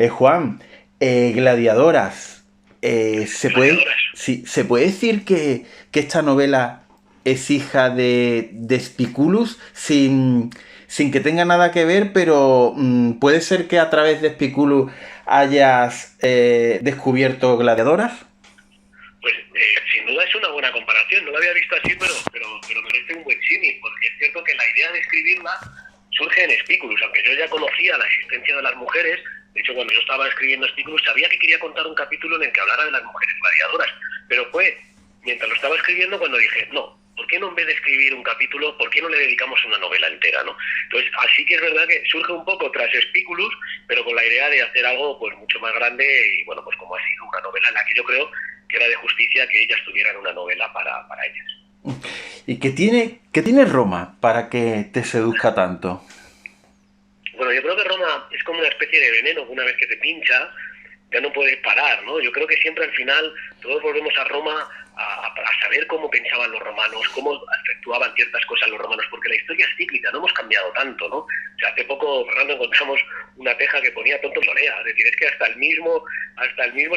Juan, Gladiadoras, Gladiadoras. sí, ¿se puede decir que esta novela es hija de Spiculus sin que tenga nada que ver, pero puede ser que a través de Spiculus hayas descubierto Gladiadoras? Pues sin duda es una buena comparación, no la había visto así, pero me parece un buen símil, porque es cierto que la idea de escribirla surge en Spiculus, aunque yo ya conocía la existencia de las mujeres. De hecho, cuando yo estaba escribiendo Spiculus sabía que quería contar un capítulo en el que hablara de las mujeres gladiadoras, pero fue mientras lo estaba escribiendo cuando dije, no, ¿por qué no en vez de escribir un capítulo, por qué no le dedicamos una novela entera, ¿no? Entonces, así que es verdad que surge un poco tras Spiculus, pero con la idea de hacer algo pues mucho más grande y, bueno, pues como ha sido una novela en la que yo creo que era de justicia que ellas tuvieran una novela para ellas. ¿Y qué tiene Roma para que te seduzca tanto? Bueno, yo creo que Roma es como una especie de veneno que una vez que te pincha ya no puedes parar, ¿no? Yo creo que siempre al final todos volvemos a Roma a saber cómo pensaban los romanos, cómo efectuaban ciertas cosas los romanos, porque la historia es cíclica, no hemos cambiado tanto, ¿no? O sea, hace poco, Fernando, encontramos una teja que ponía tonto solea, es decir, es que hasta el mismo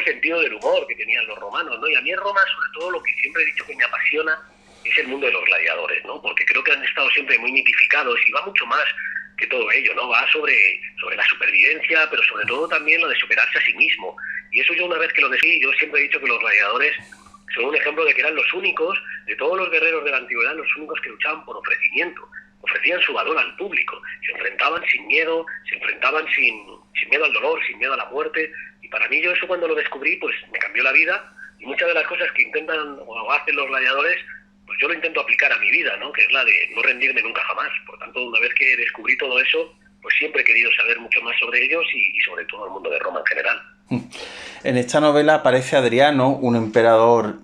sentido del humor que tenían los romanos, ¿no? Y a mí en Roma, sobre todo, lo que siempre he dicho que me apasiona es el mundo de los gladiadores, ¿no? Porque creo que han estado siempre muy mitificados y va mucho más que todo ello, ¿no? Va sobre la supervivencia, pero sobre todo también lo de superarse a sí mismo. Y eso yo una vez que lo decí, yo siempre he dicho que los gladiadores son un ejemplo de que eran los únicos, de todos los guerreros de la antigüedad, los únicos que luchaban por ofrecimiento. Ofrecían su valor al público, se enfrentaban sin miedo, se enfrentaban sin miedo al dolor, sin miedo a la muerte. Y para mí yo eso cuando lo descubrí, pues me cambió la vida. Y muchas de las cosas que intentan o hacen los gladiadores pues yo lo intento aplicar a mi vida, ¿no? Que es la de no rendirme nunca jamás. Por tanto, una vez que descubrí todo eso, pues siempre he querido saber mucho más sobre ellos y sobre todo el mundo de Roma en general. En esta novela aparece Adriano, un emperador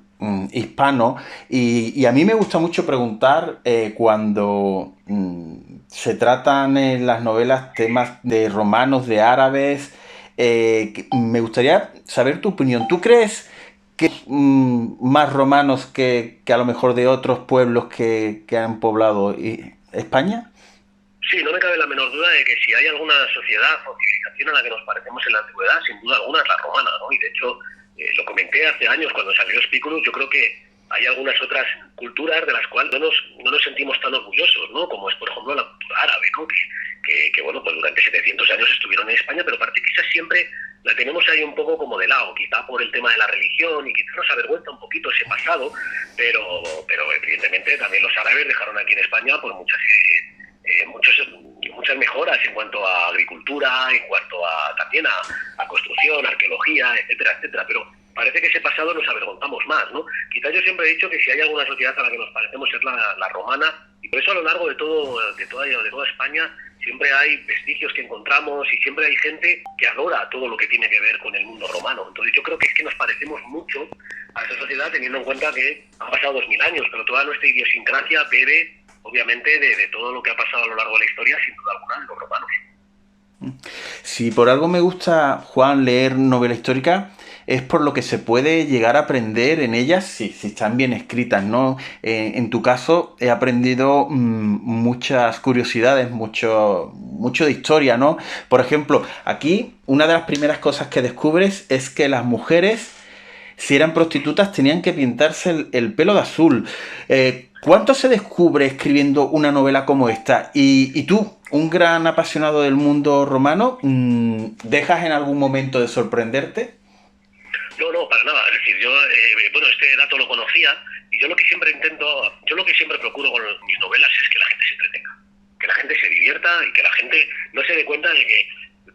hispano, y a mí me gusta mucho preguntar cuando se tratan en las novelas temas de romanos, de árabes. Me gustaría saber tu opinión. ¿Tú crees que más romanos que a lo mejor de otros pueblos que han poblado España? Sí, no me cabe la menor duda de que si hay alguna sociedad o civilización a la que nos parecemos en la antigüedad, sin duda alguna es la romana, ¿no? Y de hecho, lo comenté hace años cuando salió Spiculus, yo creo que hay algunas otras culturas de las cuales no nos sentimos tan orgullosos, ¿no? Como es, por ejemplo, la cultura árabe, ¿no? Bueno, pues durante 700 años estuvieron en España, pero parece que esa siempre la tenemos ahí un poco como de lado, quizá por el tema de la religión y quizá nos avergüenza un poquito ese pasado, pero evidentemente también los árabes dejaron aquí en España por muchas mejoras en cuanto a agricultura, en cuanto a también a construcción, arqueología, etcétera, etcétera. Pero parece que ese pasado nos avergonzamos más, ¿no? Quizás yo siempre he dicho que si hay alguna sociedad a la que nos parecemos es la romana, y por eso a lo largo de toda España siempre hay vestigios que encontramos y siempre hay gente que adora todo lo que tiene que ver con el mundo romano. Entonces yo creo que es que nos parecemos mucho a esa sociedad teniendo en cuenta que han pasado 2000 años, pero toda nuestra idiosincrasia bebe obviamente de todo lo que ha pasado a lo largo de la historia, sin duda alguna, en los romanos. Si por algo me gusta, Juan, leer novela histórica, es por lo que se puede llegar a aprender en ellas si están bien escritas, ¿no? En tu caso, he aprendido muchas curiosidades, mucho de historia, ¿no? Por ejemplo, aquí una de las primeras cosas que descubres es que las mujeres, si eran prostitutas, tenían que pintarse el pelo de azul. ¿Cuánto se descubre escribiendo una novela como esta? Y tú, un gran apasionado del mundo romano, ¿dejas en algún momento de sorprenderte? No, no, para nada. Es decir, yo, bueno, este dato lo conocía y yo lo que siempre procuro con mis novelas es que la gente se entretenga, que la gente se divierta y que la gente no se dé cuenta de que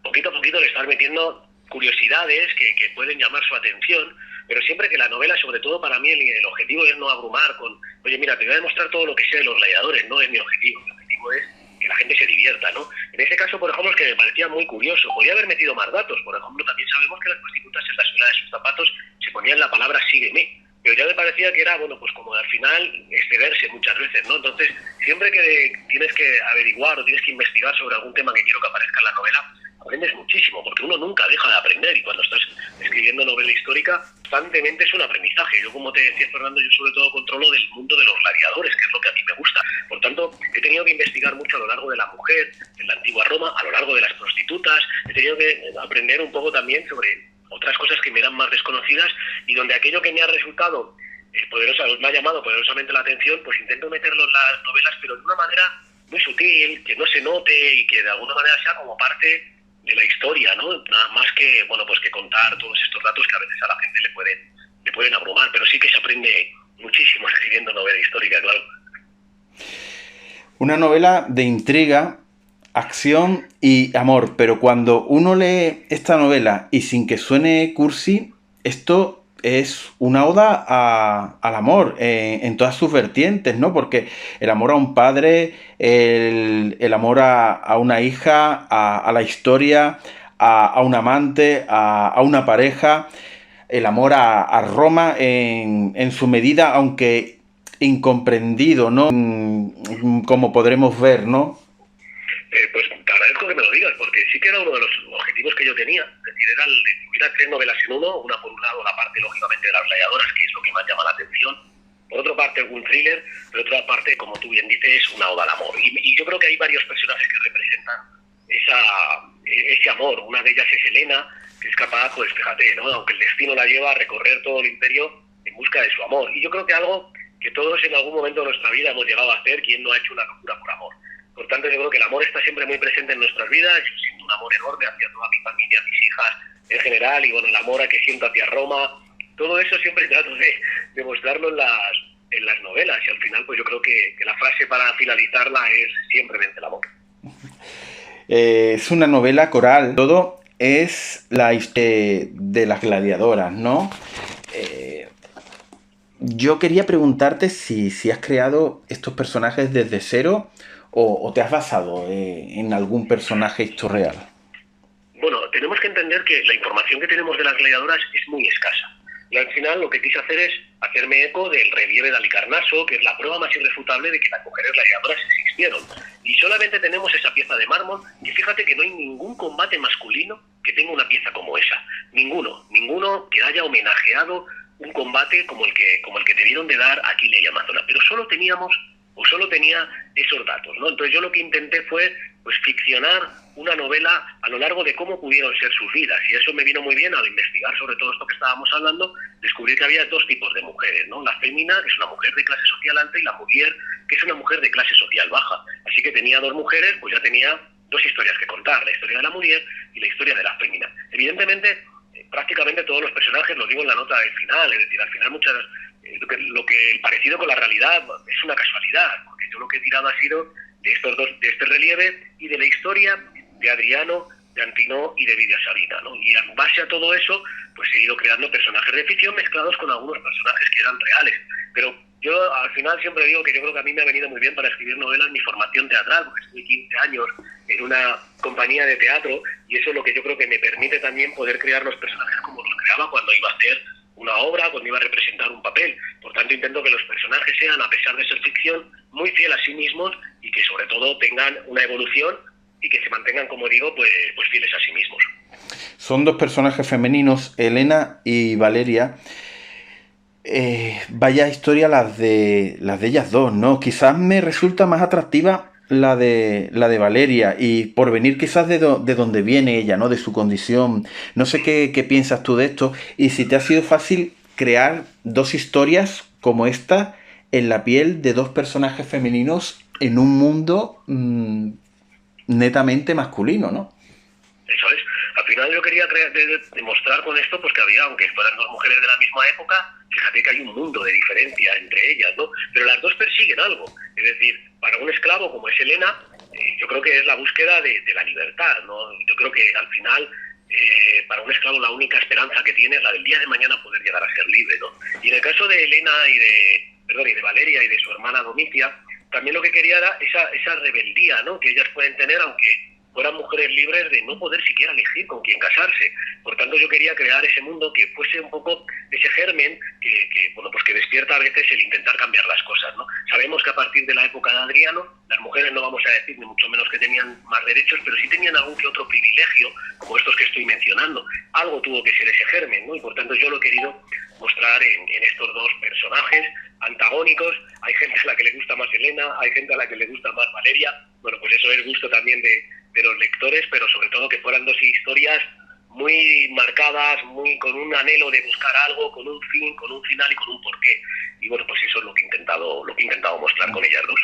poquito a poquito le estás metiendo curiosidades que pueden llamar su atención, pero siempre que la novela, sobre todo para mí, el objetivo es no abrumar con, oye, mira, te voy a demostrar todo lo que sé de los gladiadores, no es mi objetivo. Mi objetivo es que la gente se divierta, ¿no? En ese caso, por ejemplo, es que me parecía muy curioso. Podría haber metido más datos. Por ejemplo, también sabemos que las prostitutas en la suela de sus zapatos se ponían la palabra sígueme. Pero ya me parecía que era, bueno, pues como al final excederse muchas veces, ¿no? Entonces, siempre que tienes que averiguar o tienes que investigar sobre algún tema que quiero que aparezca en la novela, aprendes muchísimo, porque uno nunca deja de aprender y cuando estás escribiendo novela histórica constantemente es un aprendizaje. Yo, como te decía, Fernando, yo sobre todo controlo del mundo de los gladiadores, que es lo que a mí me gusta. Por tanto, he tenido que investigar mucho a lo largo de la mujer, en la antigua Roma, a lo largo de las prostitutas. He tenido que aprender un poco también sobre otras cosas que me eran más desconocidas, y donde aquello que me ha resultado me ha llamado poderosamente la atención, pues intento meterlo en las novelas, pero de una manera muy sutil, que no se note y que de alguna manera sea como parte de la historia, ¿no? Nada más que, bueno, pues que contar todos estos datos que a veces a la gente le pueden abrumar, pero sí que se aprende muchísimo escribiendo novela histórica, claro. Una novela de intriga, acción y amor, pero cuando uno lee esta novela y sin que suene cursi, esto es una oda al amor en todas sus vertientes, ¿no? Porque el amor a un padre, el amor a una hija, a la historia, a un amante, a una pareja, el amor a Roma en su medida, aunque incomprendido, ¿no? Como podremos ver, ¿no? Pues te agradezco que me lo digas, porque sí que era uno de los objetivos que yo tenía. Es decir, era el de que hubiera 3 novelas en uno. Una, por un lado, la parte, lógicamente, de las gladiadoras, que es lo que más llama la atención. Por otra parte, un thriller. Por otra parte, como tú bien dices, una oda al amor. Y yo creo que hay varios personajes que representan ese amor. Una de ellas es Helena, que es capaz, pues fíjate, ¿no? Aunque el destino la lleva a recorrer todo el imperio en busca de su amor. Y yo creo que algo que todos en algún momento de nuestra vida hemos llegado a hacer, quien no ha hecho una locura por amor. Por tanto, yo creo que el amor está siempre muy presente en nuestras vidas. Yo siento un amor enorme hacia toda mi familia, mis hijas en general, y bueno, el amor que siento hacia Roma. Todo eso siempre trato de mostrarlo en las novelas, y al final pues yo creo que la frase para finalizarla es: siempre vence el amor. Es una novela coral, todo es la historia de las gladiadoras, ¿no? Yo quería preguntarte si has creado estos personajes desde cero o te has basado en algún personaje real. Bueno, tenemos que entender que la información que tenemos de las gladiadoras es muy escasa. Y al final lo que quise hacer es hacerme eco del relieve de Halicarnaso, que es la prueba más irrefutable de que las mujeres gladiadoras existieron. Y solamente tenemos esa pieza de mármol, y fíjate que no hay ningún combate masculino que tenga una pieza como esa. Ninguno que haya homenajeado un combate como el que debieron de dar Aquiles y Amazona. Pero solo tenía esos datos, ¿no? Entonces yo lo que intenté fue pues ficcionar una novela a lo largo de cómo pudieron ser sus vidas, y eso me vino muy bien al investigar sobre todo esto que estábamos hablando. Descubrí que había 2 tipos de mujeres, ¿no? La fémina, que es una mujer de clase social alta, y la mujer, que es una mujer de clase social baja. Así que tenía 2 mujeres, pues ya tenía 2 historias que contar: la historia de la mujer y la historia de la fémina. Evidentemente, prácticamente todos los personajes, lo digo en la nota del final, es decir, al final lo que el parecido con la realidad es una casualidad, porque yo lo que he tirado ha sido de este relieve y de la historia de Adriano, de Antinoo y de Vidia Sabina, ¿no? Y en base a todo eso, pues he ido creando personajes de ficción mezclados con algunos personajes que eran reales. Pero yo al final siempre digo que yo creo que a mí me ha venido muy bien para escribir novelas mi formación teatral, porque estuve 15 años en una compañía de teatro, y eso es lo que yo creo que me permite también poder crear los personajes como los creaba cuando iba a hacer una obra, cuando iba a representar un papel. Por tanto, intento que los personajes sean, a pesar de ser ficción, muy fieles a sí mismos, y que sobre todo tengan una evolución y que se mantengan, como digo, pues fieles a sí mismos. Son 2 personajes femeninos, Helena y Valeria. Vaya historia las de ellas 2, ¿no? Quizás me resulta más atractiva la de Valeria, y por venir quizás de donde viene ella, ¿no? De su condición. No sé qué piensas tú de esto, y si te ha sido fácil crear 2 historias como esta en la piel de 2 personajes femeninos en un mundo netamente masculino, ¿no? Eso es. Al final yo quería demostrar con esto pues que había, aunque fueran 2 mujeres de la misma época, fíjate que hay un mundo de diferencia entre ellas, ¿no? Pero las 2 persiguen algo. Es decir, para un esclavo como es Helena, yo creo que es la búsqueda de la libertad, ¿no? Yo creo que al final, para un esclavo, la única esperanza que tiene es la del día de mañana poder llegar a ser libre, ¿no? Y en el caso de Helena y de Valeria y de su hermana Domicia, también lo que quería era esa rebeldía, ¿no? Que ellas pueden tener, aunque fueran mujeres libres, de no poder siquiera elegir con quién casarse. Por tanto, yo quería crear ese mundo que fuese un poco ese germen que despierta a veces el intentar cambiar las cosas, ¿no? Sabemos que a partir de la época de Adriano, las mujeres, no vamos a decir ni mucho menos que tenían más derechos, pero sí tenían algún que otro privilegio, como estos que estoy mencionando. Algo tuvo que ser ese germen, ¿no? Y por tanto yo lo he querido mostrar en estos dos personajes antagónicos. Hay gente a la que le gusta más Elena, hay gente a la que le gusta más Valeria. Bueno, pues eso es gusto también de los lectores, pero sobre todo que fueran dos historias muy marcadas, muy con un anhelo de buscar algo, con un fin, con un final y con un porqué. Y bueno, pues eso es lo que he intentado mostrar con ellas dos.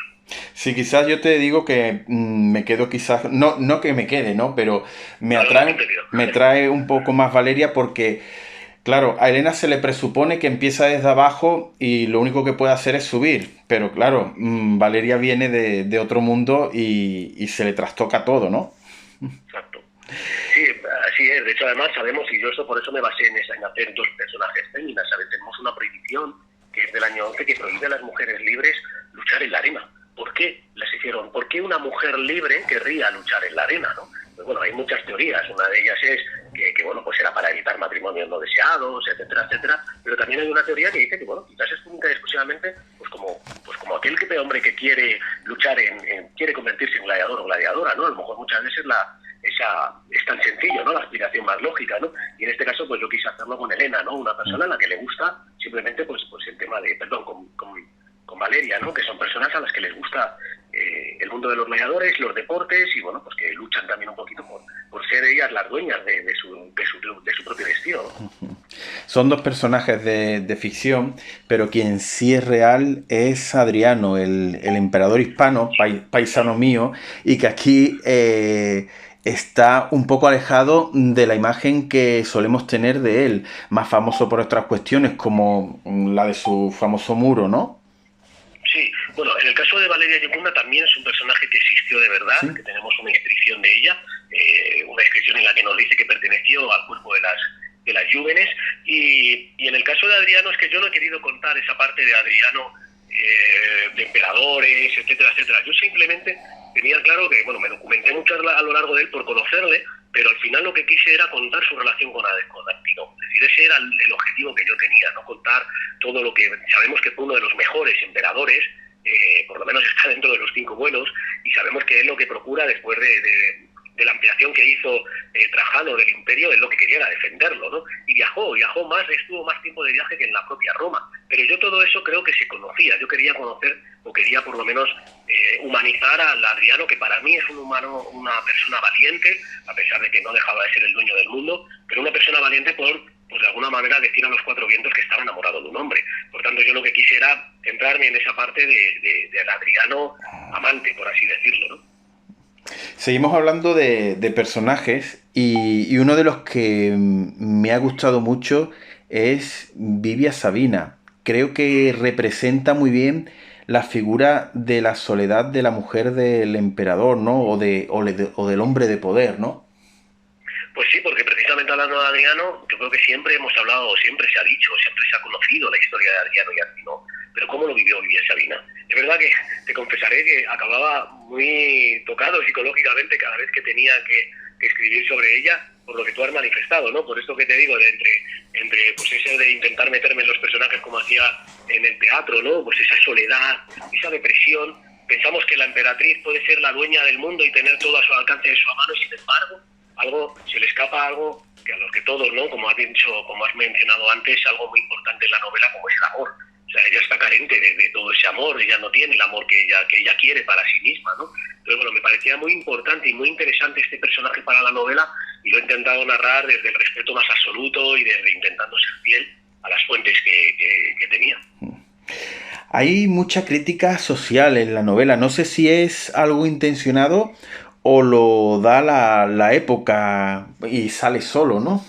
Sí, quizás yo te digo que me quedo quizás, no que me quede, ¿no? Pero No, no, entendido. me trae un poco más Valeria porque, claro, a Elena se le presupone que empieza desde abajo y lo único que puede hacer es subir. Pero claro, Valeria viene de otro mundo y se le trastoca todo, ¿no? Exacto. Sí, así es. De hecho, además sabemos, y yo eso por eso me basé en hacer dos personajes féminas. ¿Sabes? Tenemos una prohibición que es del año 11 que prohíbe a las mujeres libres luchar en la arena. ¿Por qué las hicieron? ¿Por qué una mujer libre querría luchar en la arena, no? Pues bueno, hay muchas teorías. Una de ellas es que bueno, pues era para evitar matrimonios no deseados, etcétera, etcétera. Pero también hay una teoría que dice que, bueno, quizás es única y exclusivamente pues como aquel hombre que quiere luchar quiere convertirse en gladiador o gladiadora, ¿no? A lo mejor muchas veces es tan sencillo, ¿no? La aspiración más lógica, ¿no? Y en este caso, pues yo quise hacerlo con Elena, ¿no? Una persona a la que le gusta simplemente, pues el tema de, perdón, con Valeria, ¿no? Que son personas a las que les gusta el mundo de los gladiadores, los deportes y, bueno, pues que luchan también un poquito por ser ellas las dueñas de su propio destino, ¿no? Son dos personajes de ficción, pero quien sí es real es Adriano, el emperador hispano, paisano mío, y que aquí está un poco alejado de la imagen que solemos tener de él, más famoso por otras cuestiones como la de su famoso muro, ¿no? Sí, bueno, en el caso de Valeria Yecunda también es un personaje que existió de verdad, ¿sí? Que tenemos una inscripción de ella, una inscripción en la que nos dice que perteneció al cuerpo de las Júvenes, y en el caso de Adriano es que yo no he querido contar esa parte de Adriano, de emperadores, etcétera, etcétera. Yo simplemente tenía claro que, bueno, me documenté mucho a lo largo de él por conocerle, pero al final lo que quise era contar su relación con Antínoo. Es decir, ese era el objetivo que yo tenía, no contar todo lo que sabemos que fue uno de los mejores emperadores, por lo menos está dentro de los 5 buenos, y sabemos que él lo que procura después de la ampliación que hizo Trajano del imperio, él lo que quería era defenderlo, ¿no? Y viajó más, estuvo más tiempo de viaje que en la propia Roma. Pero yo todo eso creo que se conocía. Yo quería conocer, o quería por lo menos humanizar al Adriano, que para mí es un humano, una persona valiente, a pesar de que no dejaba de ser el dueño del mundo, pero una persona valiente por de alguna manera decir a los 4 vientos que estaba enamorado de un hombre. Por tanto, yo lo que quise era centrarme en esa parte del Adriano amante, por así decirlo, ¿no? Seguimos hablando de personajes y uno de los que me ha gustado mucho es Vivia Sabina. Creo que representa muy bien la figura de la soledad de la mujer del emperador, ¿no? O del hombre de poder, ¿no? Pues sí, porque precisamente hablando de Adriano, yo creo que siempre hemos hablado, siempre se ha dicho, siempre se ha conocido la historia de Adriano y Antínoo, pero ¿cómo lo vivió Vivia Sabina? Es verdad que te confesaré que acababa muy tocado psicológicamente cada vez que tenía que escribir sobre ella, por lo que tú has manifestado, ¿no? Por esto que te digo, entre pues ese de intentar meterme en los personajes como hacía en el teatro, ¿no? Pues esa soledad, esa depresión. Pensamos que la emperatriz puede ser la dueña del mundo y tener todo a su alcance de su mano, y sin embargo, se le escapa algo que a los que todos, ¿no? Como has dicho, como has mencionado antes, algo muy importante en la novela, como es el amor. O sea, ella está carente de todo ese amor, ella no tiene el amor que ella quiere para sí misma, ¿no? Entonces, bueno, me parecía muy importante y muy interesante este personaje para la novela, y lo he intentado narrar desde el respeto más absoluto y desde intentando ser fiel a las fuentes que tenía. Hay mucha crítica social en la novela. No sé si es algo intencionado o lo da la época y sale solo, ¿no?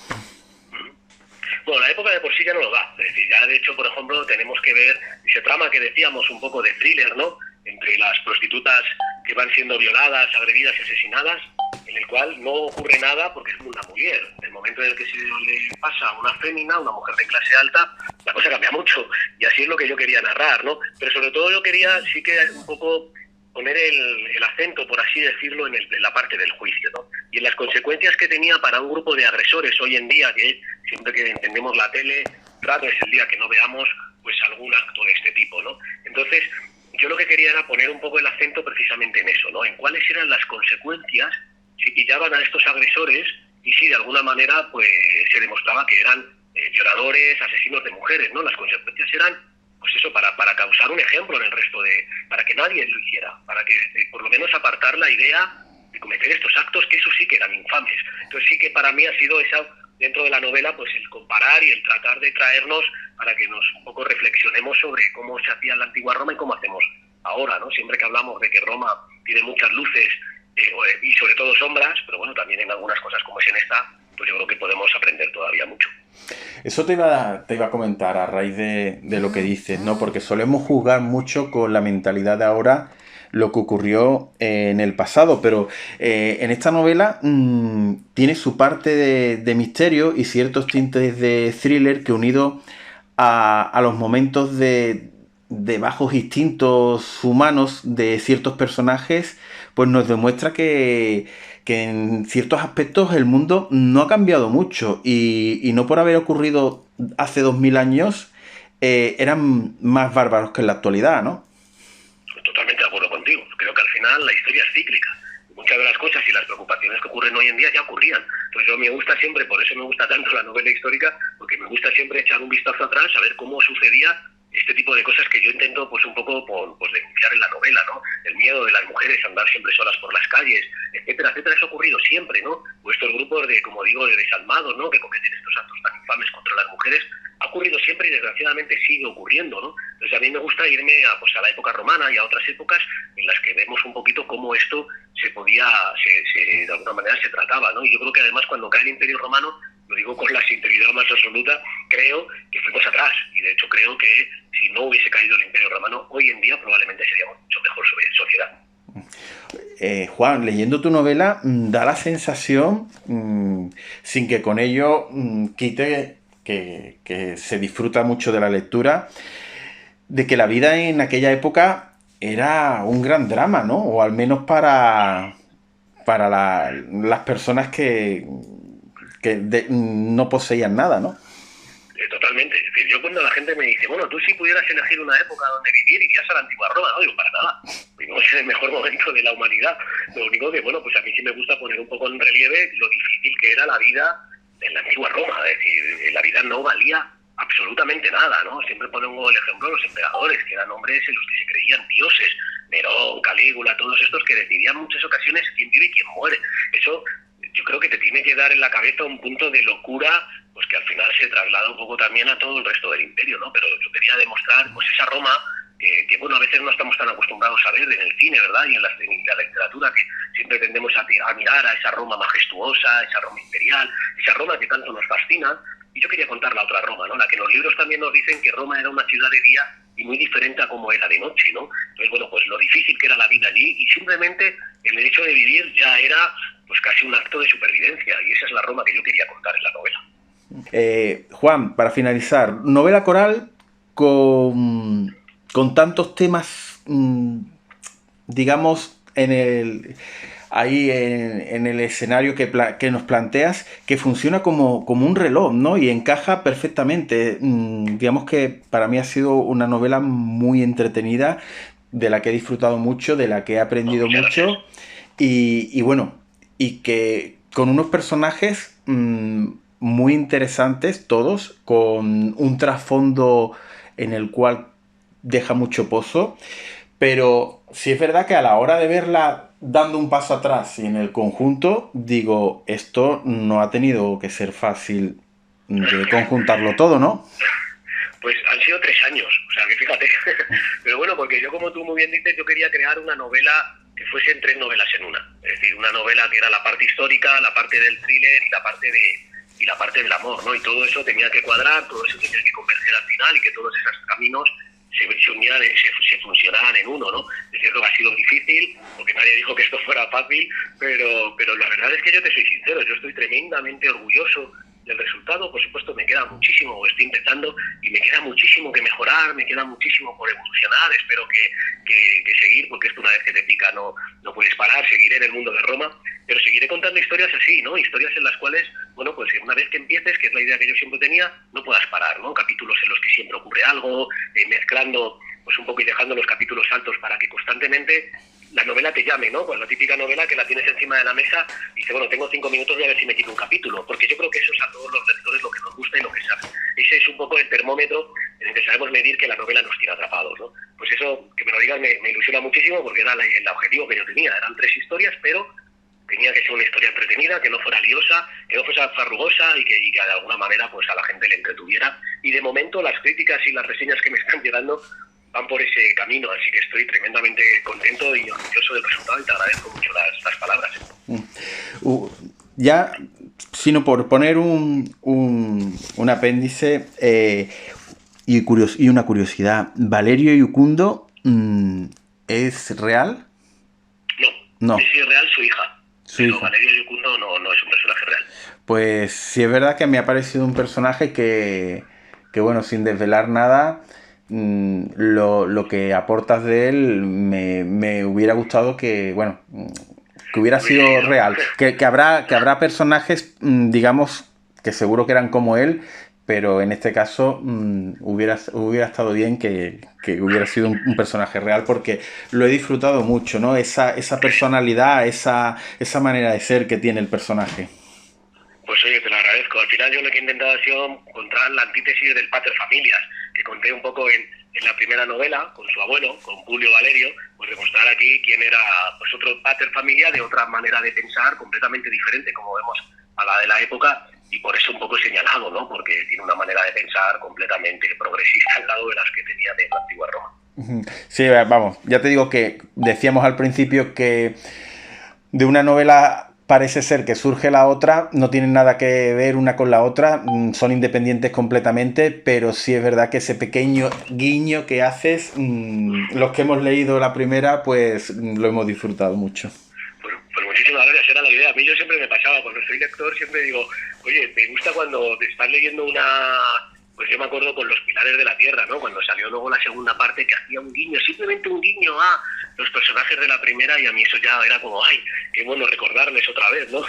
Bueno, la época de por sí ya no lo da. Es decir, ya de hecho, por ejemplo, tenemos que ver ese trama que decíamos un poco de thriller, ¿no? Entre las prostitutas que van siendo violadas, agredidas y asesinadas, en el cual no ocurre nada porque es una mujer. En el momento en el que se le pasa a una fémina, una mujer de clase alta, la cosa cambia mucho. Y así es lo que yo quería narrar, ¿no? Pero sobre todo yo quería sí que un poco poner el acento, por así decirlo, en la parte del juicio, ¿no? Y en las consecuencias que tenía para un grupo de agresores hoy en día, que siempre que entendemos la tele, raro es el día que no veamos pues algún acto de este tipo, ¿no? Entonces, yo lo que quería era poner un poco el acento precisamente en eso, ¿no? En cuáles eran las consecuencias si pillaban a estos agresores y si de alguna manera pues se demostraba que eran violadores, asesinos de mujeres, ¿no? Las consecuencias eran, pues eso, para causar un ejemplo en el resto para que nadie lo hiciera, para que por lo menos apartar la idea de cometer estos actos, que eso sí que eran infames. Entonces sí que para mí ha sido esa, dentro de la novela, pues el comparar y el tratar de traernos para que nos un poco reflexionemos sobre cómo se hacía en la antigua Roma y cómo hacemos ahora, ¿no? Siempre que hablamos de que Roma tiene muchas luces y sobre todo sombras, pero bueno, también en algunas cosas como es en esta, pues yo creo que podemos aprender todavía mucho. Eso te iba a comentar a raíz de lo que dices, ¿no? Porque solemos juzgar mucho con la mentalidad de ahora lo que ocurrió en el pasado, pero en esta novela tiene su parte de misterio y ciertos tintes de thriller que unido a los momentos de bajos instintos humanos de ciertos personajes, pues nos demuestra que en ciertos aspectos el mundo no ha cambiado mucho y no por haber ocurrido hace 2000 años eran más bárbaros que en la actualidad, ¿no? Totalmente de acuerdo contigo. Creo que al final la historia es cíclica. Muchas de las cosas y las preocupaciones que ocurren hoy en día ya ocurrían. Entonces yo me gusta siempre, por eso me gusta tanto la novela histórica, porque me gusta siempre echar un vistazo atrás a ver cómo sucedía este tipo de cosas que yo intento pues un poco pues denunciar en la novela, ¿no? El miedo de las mujeres a andar siempre solas por las calles, etcétera, etcétera. Eso ha ocurrido siempre, ¿no? O estos grupos de, como digo, de desalmados, ¿no? Que cometen estos actos tan infames contra las mujeres, ha ocurrido siempre y desgraciadamente sigue ocurriendo, ¿no? Entonces a mí me gusta irme a la época romana y a otras épocas en las que vemos un poquito cómo esto de alguna manera se trataba, ¿no? Y yo creo que además cuando cae el Imperio Romano, lo digo con la sinceridad más absoluta, creo que fuimos atrás. Y de hecho creo que si no hubiese caído el Imperio Romano, hoy en día probablemente seríamos mucho mejor sociedad. Juan, leyendo tu novela, da la sensación, sin que con ello quite que se disfruta mucho de la lectura, de que la vida en aquella época era un gran drama, ¿no? O al menos para las personas que no poseían nada, ¿no? Totalmente. Es decir, yo cuando la gente me dice, bueno, tú si pudieras elegir una época donde vivir, irías a la antigua Roma, no digo para nada. No es el mejor momento de la humanidad. Lo único que, bueno, pues a mí sí me gusta poner un poco en relieve lo difícil que era la vida en la antigua Roma. Es decir, la vida no valía absolutamente nada, ¿no? Siempre pongo el ejemplo de los emperadores, que eran hombres en los que se creían dioses. Nerón, Calígula, todos estos que decidían en muchas ocasiones quién vive y quién muere. Eso yo creo que te tiene que dar en la cabeza un punto de locura, pues que al final se traslada un poco también a todo el resto del imperio, ¿no? Pero yo quería demostrar pues esa Roma que bueno, a veces no estamos tan acostumbrados a ver en el cine, ¿verdad? Y en la literatura, que siempre tendemos a mirar a esa Roma majestuosa, esa Roma imperial, esa Roma que tanto nos fascina. Y yo quería contar la otra Roma, ¿no? La que en los libros también nos dicen que Roma era una ciudad de día y muy diferente a cómo era de noche, ¿no? Entonces, bueno, pues lo difícil que era la vida allí y simplemente el hecho de vivir ya era pues casi un acto de supervivencia, y esa es la Roma que yo quería contar en la novela. Juan, para finalizar, novela coral con tantos temas, digamos, en el escenario que nos planteas, que funciona como un reloj, ¿no? Y encaja perfectamente. Digamos que para mí ha sido una novela muy entretenida, de la que he disfrutado mucho, de la que he aprendido mucho, y bueno, y que con unos personajes muy interesantes todos, con un trasfondo en el cual deja mucho pozo, pero sí es verdad que a la hora de verla dando un paso atrás y en el conjunto, digo, esto no ha tenido que ser fácil de conjuntarlo todo, ¿no? Pues han sido 3 años, o sea que fíjate. Pero bueno, porque yo, como tú muy bien dices, yo quería crear una novela que fuesen 3 novelas en una. Es decir, una novela que era la parte histórica, la parte del thriller y la parte del amor, ¿no? Y todo eso tenía que cuadrar, todo eso tenía que converger al final y que todos esos caminos se unieran, se funcionaran en uno, ¿no? Es cierto que ha sido difícil, porque nadie dijo que esto fuera fácil, pero la verdad es que yo te soy sincero, yo estoy tremendamente orgulloso del resultado. Por supuesto me queda muchísimo, o estoy empezando, y me queda muchísimo que mejorar, me queda muchísimo por evolucionar. Espero que seguir, porque esto una vez que te pica no puedes parar. Seguiré en el mundo de Roma, pero seguiré contando historias así, ¿no? Historias en las cuales, bueno, pues una vez que empieces, que es la idea que yo siempre tenía, no puedas parar, ¿no? Capítulos en los que siempre ocurre algo, mezclando pues un poco y dejando los capítulos altos para que constantemente la novela te llame, ¿no? Pues la típica novela que la tienes encima de la mesa y dices, bueno, tengo 5 minutos y a ver si me quito un capítulo, porque yo creo que eso es a todos los lectores lo que nos gusta y lo que poco el termómetro en el que sabemos medir que la novela nos tiene atrapados, ¿no? Pues eso, que me lo digas, me ilusiona muchísimo porque era el objetivo que yo tenía. Eran 3 historias, pero tenía que ser una historia entretenida, que no fuera liosa, que no fuese farrugosa y que de alguna manera pues a la gente le entretuviera. Y de momento las críticas y las reseñas que me están llegando van por ese camino, así que estoy tremendamente contento y orgulloso del resultado y te agradezco mucho las palabras. Ya, sino por poner un apéndice y una curiosidad, ¿Valerio Yucundo es real? No. Sí es real su hija. Pero Valerio Yucundo no es un personaje real. Pues sí es verdad que me ha parecido un personaje que bueno, sin desvelar nada, lo que aportas de él me hubiera gustado que, bueno, que hubiera sido real. Que habrá personajes, digamos, que seguro que eran como él, pero en este caso hubiera estado bien que hubiera sido un personaje real, porque lo he disfrutado mucho, ¿no? Esa personalidad, esa manera de ser que tiene el personaje. Pues oye, te lo agradezco. Al final yo lo que he intentado ha sido encontrar la antítesis del pater familias, que conté un poco en la primera novela, con su abuelo, con Publio Valerio, pues demostrar aquí quién era pues otro pater familia de otra manera de pensar completamente diferente, como vemos a la de la época, y por eso un poco señalado, ¿no? Porque tiene una manera de pensar completamente progresista al lado de las que tenía de la antigua Roma. Sí, vamos, ya te digo que decíamos al principio que de una novela parece ser que surge la otra, no tienen nada que ver una con la otra, son independientes completamente, pero sí es verdad que ese pequeño guiño que haces, los que hemos leído la primera, pues lo hemos disfrutado mucho. Pues muchísimas gracias, era la idea. A mí yo siempre me pasaba, cuando soy lector siempre digo, oye, me gusta cuando te estás leyendo una... Pues yo me acuerdo con Los Pilares de la Tierra, ¿no? Cuando salió luego la segunda parte que hacía un guiño, simplemente un guiño a los personajes de la primera, y a mí eso ya era como, ¡ay, qué bueno recordarles otra vez!, ¿no?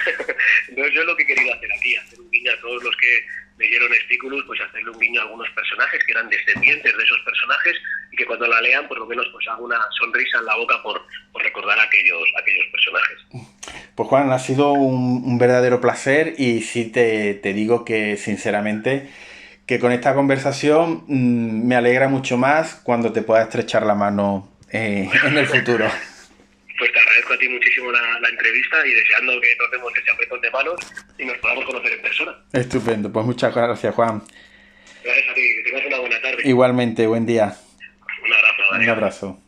Entonces yo es lo que he querido hacer aquí, hacer un guiño a todos los que leyeron Spiculus, pues hacerle un guiño a algunos personajes que eran descendientes de esos personajes y que cuando la lean, por lo menos pues haga una sonrisa en la boca por recordar a aquellos personajes. Pues Juan, ha sido un verdadero placer, y sí te digo que sinceramente que con esta conversación me alegra mucho más cuando te pueda estrechar la mano en el futuro. Pues te agradezco a ti muchísimo la entrevista y deseando que nos demos ese apretón de manos y nos podamos conocer en persona. Estupendo, pues muchas gracias, Juan. Gracias a ti, que tengas una buena tarde. Igualmente, buen día. Un abrazo. Un abrazo.